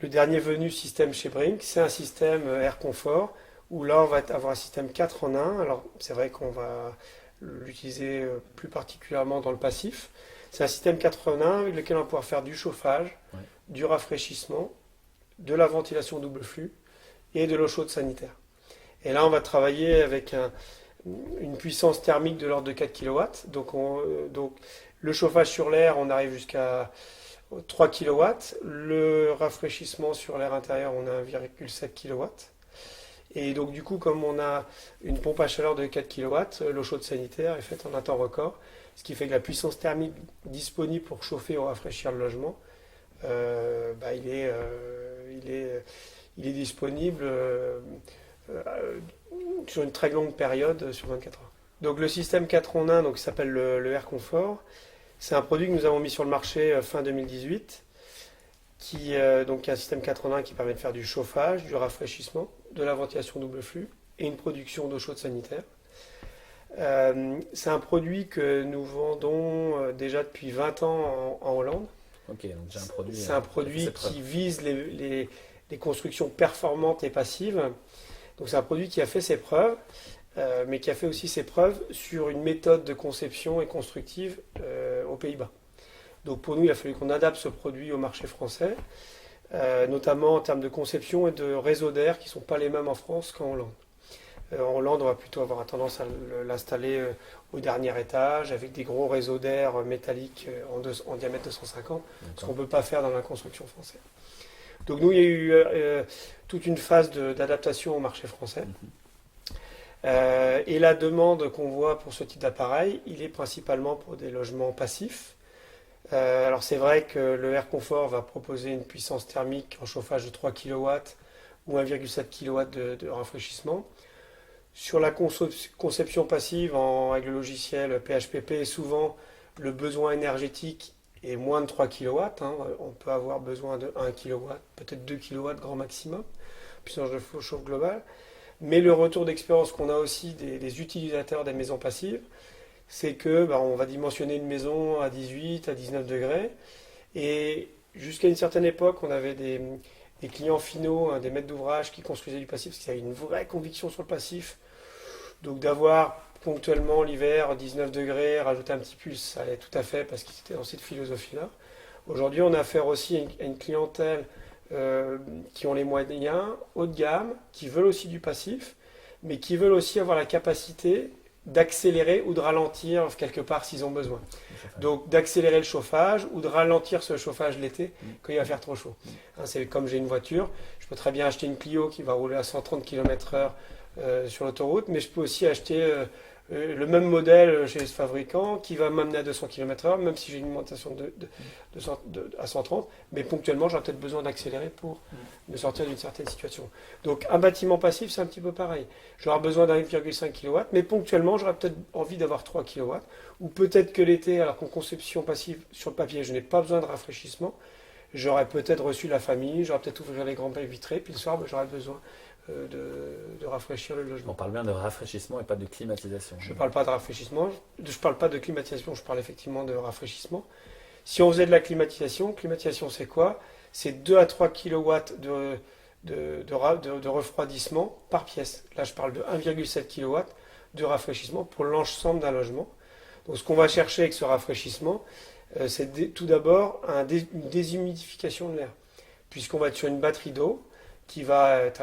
le dernier venu système chez Brink. C'est un système Air Confort où là on va avoir un système 4 en 1. Alors c'est vrai qu'on va l'utiliser plus particulièrement dans le passif. C'est un système 4 en 1 avec lequel on va pouvoir faire du chauffage, Ouais. du rafraîchissement, de la ventilation double flux et de l'eau chaude sanitaire. Et là on va travailler avec une puissance thermique de l'ordre de 4 kW. Donc le chauffage sur l'air, on arrive jusqu'à 3 kW. Le rafraîchissement sur l'air intérieur, on a 1,7 kW. Et donc du coup, comme on a une pompe à chaleur de 4 kW, l'eau chaude sanitaire est faite en un temps record, ce qui fait que la puissance thermique disponible pour chauffer ou rafraîchir le logement, il est disponible sur une très longue période, sur 24 heures. Donc le système 4 en 1, donc, qui s'appelle le Air Confort, c'est un produit que nous avons mis sur le marché fin 2018, donc un système 4 en 1 qui permet de faire du chauffage, du rafraîchissement, de la ventilation double flux et une production d'eau chaude sanitaire. C'est un produit que nous vendons déjà depuis 20 ans en Hollande. Ok, donc j'ai un produit. C'est un produit qui vise les constructions performantes et passives. Donc c'est un produit qui a fait ses preuves, mais qui a fait aussi ses preuves sur une méthode de conception et constructive aux Pays-Bas. Donc pour nous, il a fallu qu'on adapte ce produit au marché français, notamment en termes de conception et de réseau d'air qui ne sont pas les mêmes en France qu'en Hollande. En Hollande, on va plutôt avoir tendance à l'installer au dernier étage avec des gros réseaux d'air métalliques en diamètre 250, ce qu'on ne peut pas faire dans la construction française. Donc nous, il y a eu toute une phase d'adaptation au marché français. Et la demande qu'on voit pour ce type d'appareil, il est principalement pour des logements passifs. Alors c'est vrai que le Air Confort va proposer une puissance thermique en chauffage de 3 kW ou 1,7 kW de rafraîchissement. Sur la conception passive avec le logiciel PHPP, souvent le besoin énergétique est moins de 3 kW. On peut avoir besoin de 1 kW, peut-être 2 kW grand maximum, puissance de chauffe globale. Mais le retour d'expérience qu'on a aussi des utilisateurs des maisons passives, c'est que on va dimensionner une maison à 18, à 19 degrés. Et jusqu'à une certaine époque, on avait des clients finaux, des maîtres d'ouvrage qui construisaient du passif, parce qu'il y avait une vraie conviction sur le passif. Donc d'avoir ponctuellement l'hiver 19 degrés, rajouter un petit puce, ça allait tout à fait parce qu'ils étaient dans cette philosophie-là. Aujourd'hui, on a affaire aussi à une clientèle qui ont les moyens, haut de gamme, qui veulent aussi du passif, mais qui veulent aussi avoir la capacité d'accélérer ou de ralentir quelque part s'ils ont besoin. Donc d'accélérer le chauffage ou de ralentir ce chauffage l'été quand il va faire trop chaud. C'est comme j'ai une voiture, je peux très bien acheter une Clio qui va rouler à 130 km/h sur l'autoroute, mais je peux aussi acheter le même modèle chez ce fabricant qui va m'amener à 200 km/h, même si j'ai une augmentation à 130, mais ponctuellement j'aurai peut-être besoin d'accélérer pour me sortir d'une certaine situation. Donc un bâtiment passif, c'est un petit peu pareil. J'aurai besoin d'1,5 kW, mais ponctuellement j'aurai peut-être envie d'avoir 3 kW, ou peut-être que l'été, alors qu'en conception passive sur le papier, je n'ai pas besoin de rafraîchissement, j'aurais peut-être reçu la famille, j'aurais peut-être ouvert les grands baies vitrées, puis le soir j'aurais besoin de rafraîchir le logement. On parle bien de rafraîchissement et pas de climatisation. Je ne parle pas de rafraîchissement, je ne parle pas de climatisation, je parle effectivement de rafraîchissement. Si on faisait de la climatisation c'est quoi? C'est 2 à 3 kW de refroidissement par pièce. Là, je parle de 1,7 kW de rafraîchissement pour l'ensemble d'un logement. Donc, ce qu'on va chercher avec ce rafraîchissement, c'est tout d'abord une déshumidification de l'air, puisqu'on va être sur une batterie d'eau qui va être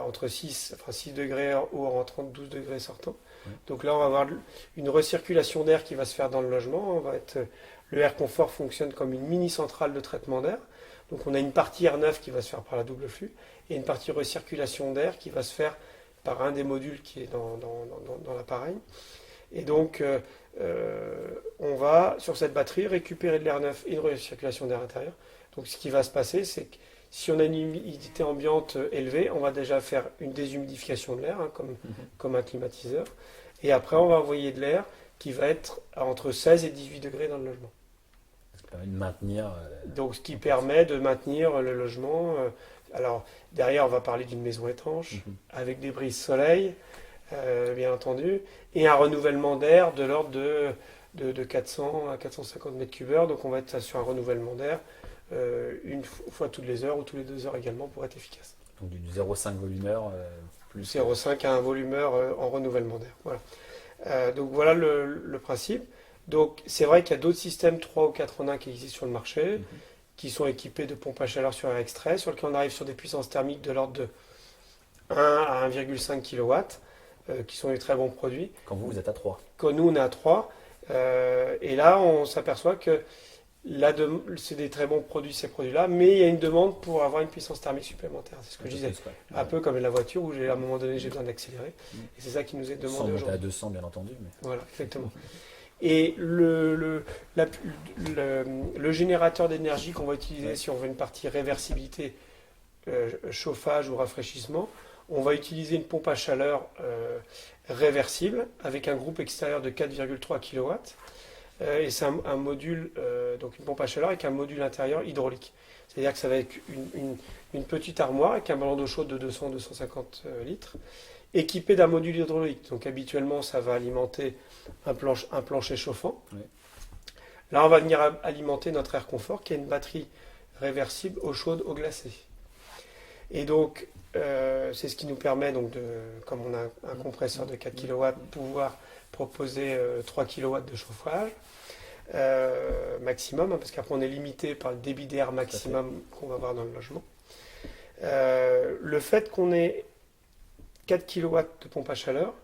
entre 6 degrés haut rentrant, 12 degrés sortant. Donc là, on va avoir une recirculation d'air qui va se faire dans le logement. Le Air Confort fonctionne comme une mini-centrale de traitement d'air. Donc on a une partie air neuf qui va se faire par la double flux et une partie recirculation d'air qui va se faire par un des modules qui est dans l'appareil. Et donc, on va, sur cette batterie, récupérer de l'air neuf et une recirculation d'air intérieur. Donc ce qui va se passer, c'est que si on a une humidité ambiante élevée, on va déjà faire une déshumidification de l'air, comme un climatiseur. Et après, on va envoyer de l'air qui va être entre 16 et 18 degrés dans le logement. Ça permet de maintenir... Donc, ce qui permet de maintenir le logement. Alors, derrière, on va parler d'une maison étanche, avec des brises soleil, bien entendu, et un renouvellement d'air de l'ordre de 400 à 450 mètres cubes heure. Donc, on va être sur un renouvellement d'air une fois toutes les heures ou tous les 2 heures également pour être efficace. Donc du 0,5 volumeur plus. 0,5 à 1 volumeur en renouvellement d'air. Voilà. Donc voilà le principe. Donc c'est vrai qu'il y a d'autres systèmes 3 ou 4 en 1 qui existent sur le marché, Mhm. qui sont équipés de pompes à chaleur sur air extrait, sur lesquels on arrive sur des puissances thermiques de l'ordre de 1 à 1,5 kW, qui sont des très bons produits. Quand vous êtes à 3. Quand nous, on est à 3. Et là, on s'aperçoit que c'est des très bons produits, ces produits-là, mais il y a une demande pour avoir une puissance thermique supplémentaire. C'est ce que je disais. Plus, quoi. Un peu comme la voiture où à un moment donné, j'ai besoin d'accélérer. Mm. Et c'est ça qui nous est Sans demandé monter à aujourd'hui. 200, bien entendu. Mais... Voilà, exactement. Et le générateur d'énergie qu'on va utiliser Ouais. si on veut une partie réversibilité, chauffage ou rafraîchissement, on va utiliser une pompe à chaleur réversible avec un groupe extérieur de 4,3 kW. Et c'est un module, donc une pompe à chaleur avec un module intérieur hydraulique. C'est-à-dire que ça va être une petite armoire avec un ballon d'eau chaude de 200-250 litres, équipé d'un module hydraulique. Donc habituellement, ça va alimenter un plancher chauffant. Oui. Là, on va venir alimenter notre air confort, qui est une batterie réversible eau chaude, eau glacée. Et donc, c'est ce qui nous permet, donc comme on a un compresseur de 4 kW, pouvoir proposer 3 kW de chauffage maximum, hein, parce qu'après on est limité par le débit d'air maximum qu'on va avoir dans le logement. Le fait qu'on ait 4 kW de pompe à chaleur,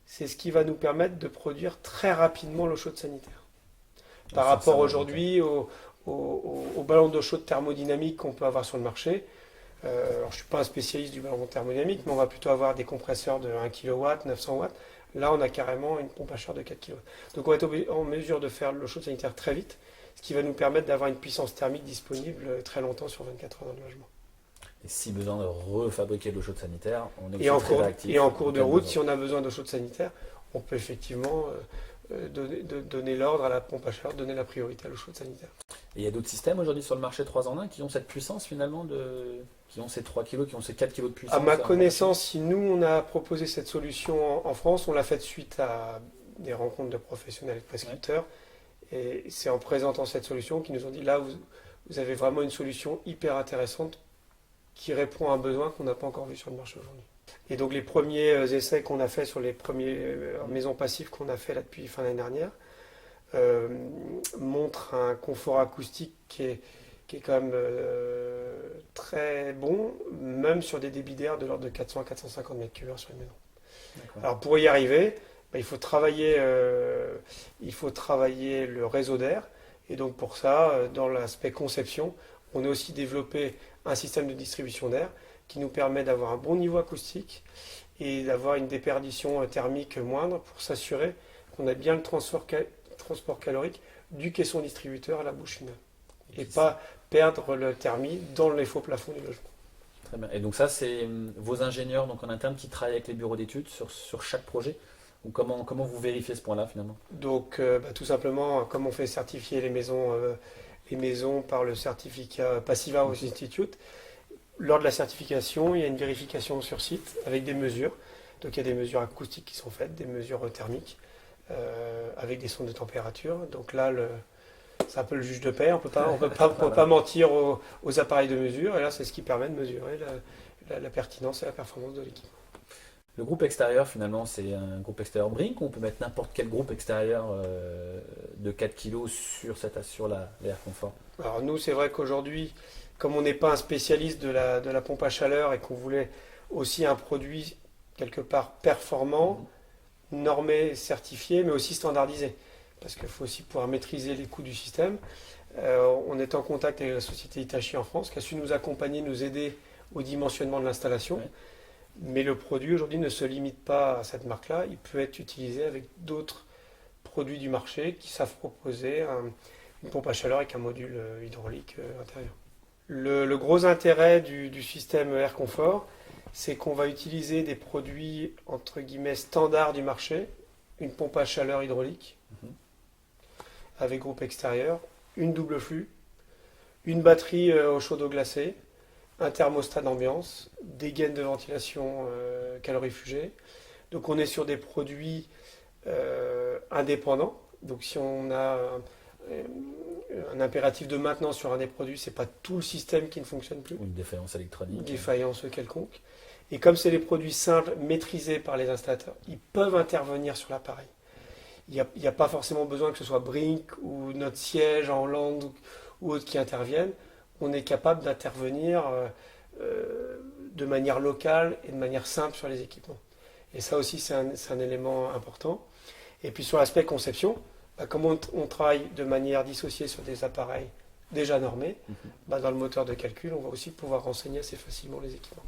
c'est ce qui va nous permettre de produire très rapidement l'eau chaude sanitaire. Par rapport aujourd'hui au ballon d'eau chaude thermodynamique qu'on peut avoir sur le marché. Alors, je ne suis pas un spécialiste du ballon thermodynamique, mais on va plutôt avoir des compresseurs de 1 kW, 900 watts. Là, on a carrément une pompe à chaleur de 4 kW. Donc, on va être en mesure de faire l'eau chaude sanitaire très vite, ce qui va nous permettre d'avoir une puissance thermique disponible très longtemps sur 24 heures dans le logement. Et si besoin de refabriquer de l'eau chaude sanitaire, on est Et en aussi très cours, réactif. et en cours de route, besoin. si on a besoin d'eau chaude sanitaire, on peut effectivement donner l'ordre à la pompe à chaleur, donner la priorité à l'eau chaude sanitaire. Et il y a d'autres systèmes aujourd'hui sur le marché 3 en 1 qui ont cette puissance finalement, qui ont ces 3 kg, qui ont ces 4 kg de puissance. À ma connaissance, si nous, on a proposé cette solution en France, on l'a faite suite à des rencontres de professionnels et de prescripteurs. Et c'est en présentant cette solution qu'ils nous ont dit, là, vous avez vraiment une solution hyper intéressante qui répond à un besoin qu'on n'a pas encore vu sur le marché aujourd'hui. Et donc les premiers essais qu'on a fait sur les premières maisons passives qu'on a fait là depuis fin d'année dernière montrent un confort acoustique qui est quand même très bon, même sur des débits d'air de l'ordre de 400 à 450 mètres cubes sur une maison. D'accord. Alors pour y arriver, il faut travailler le réseau d'air. Et donc pour ça, dans l'aspect conception, on a aussi développé un système de distribution d'air qui nous permet d'avoir un bon niveau acoustique et d'avoir une déperdition thermique moindre pour s'assurer qu'on a bien le transport calorique du caisson distributeur à la bouche finale. Et pas perdre le thermi dans les faux plafonds du logement. Très bien. Et donc ça, c'est vos ingénieurs donc en interne qui travaillent avec les bureaux d'études sur chaque projet. Ou comment vous vérifiez ce point-là finalement? Donc tout simplement, comme on fait certifier les maisons par le certificat Passiva House Institute, lors de la certification, il y a une vérification sur site avec des mesures. Donc il y a des mesures acoustiques qui sont faites, des mesures thermiques, avec des sondes de température. Donc là, c'est un peu le juge de paix. On peut pas mentir aux appareils de mesure. Et là, c'est ce qui permet de mesurer la pertinence et la performance de l'équipement. Le groupe extérieur, finalement, c'est un groupe extérieur Brink ou on peut mettre n'importe quel groupe extérieur de 4 kg sur l'air confort? Alors nous, c'est vrai qu'aujourd'hui, comme on n'est pas un spécialiste de la pompe à chaleur et qu'on voulait aussi un produit quelque part performant, normé, certifié, mais aussi standardisé, parce qu'il faut aussi pouvoir maîtriser les coûts du système. On est en contact avec la société Hitachi en France, qui a su nous accompagner, nous aider au dimensionnement de l'installation. Ouais. Mais le produit aujourd'hui ne se limite pas à cette marque-là, il peut être utilisé avec d'autres produits du marché qui savent proposer une pompe à chaleur avec un module hydraulique intérieur. Le gros intérêt du système Air Confort, c'est qu'on va utiliser des produits entre guillemets standards du marché, une pompe à chaleur hydraulique avec groupe extérieur, une double flux, une batterie au chaud d'eau glacée, un thermostat d'ambiance, des gaines de ventilation calorifugée. Donc on est sur des produits indépendants. Donc si on a un impératif de maintenance sur un des produits, c'est pas tout le système qui ne fonctionne plus, Ou une défaillance une électronique. défaillance quelconque. Et comme c'est des produits simples, maîtrisés par les installateurs, ils peuvent intervenir sur l'appareil. Il n'y a pas forcément besoin que ce soit Brink ou notre siège en Hollande ou autres qui interviennent. On est capable d'intervenir de manière locale et de manière simple sur les équipements. Et ça aussi, c'est un élément important. Et puis sur l'aspect conception, comme on travaille de manière dissociée sur des appareils déjà normés, dans le moteur de calcul, on va aussi pouvoir renseigner assez facilement les équipements.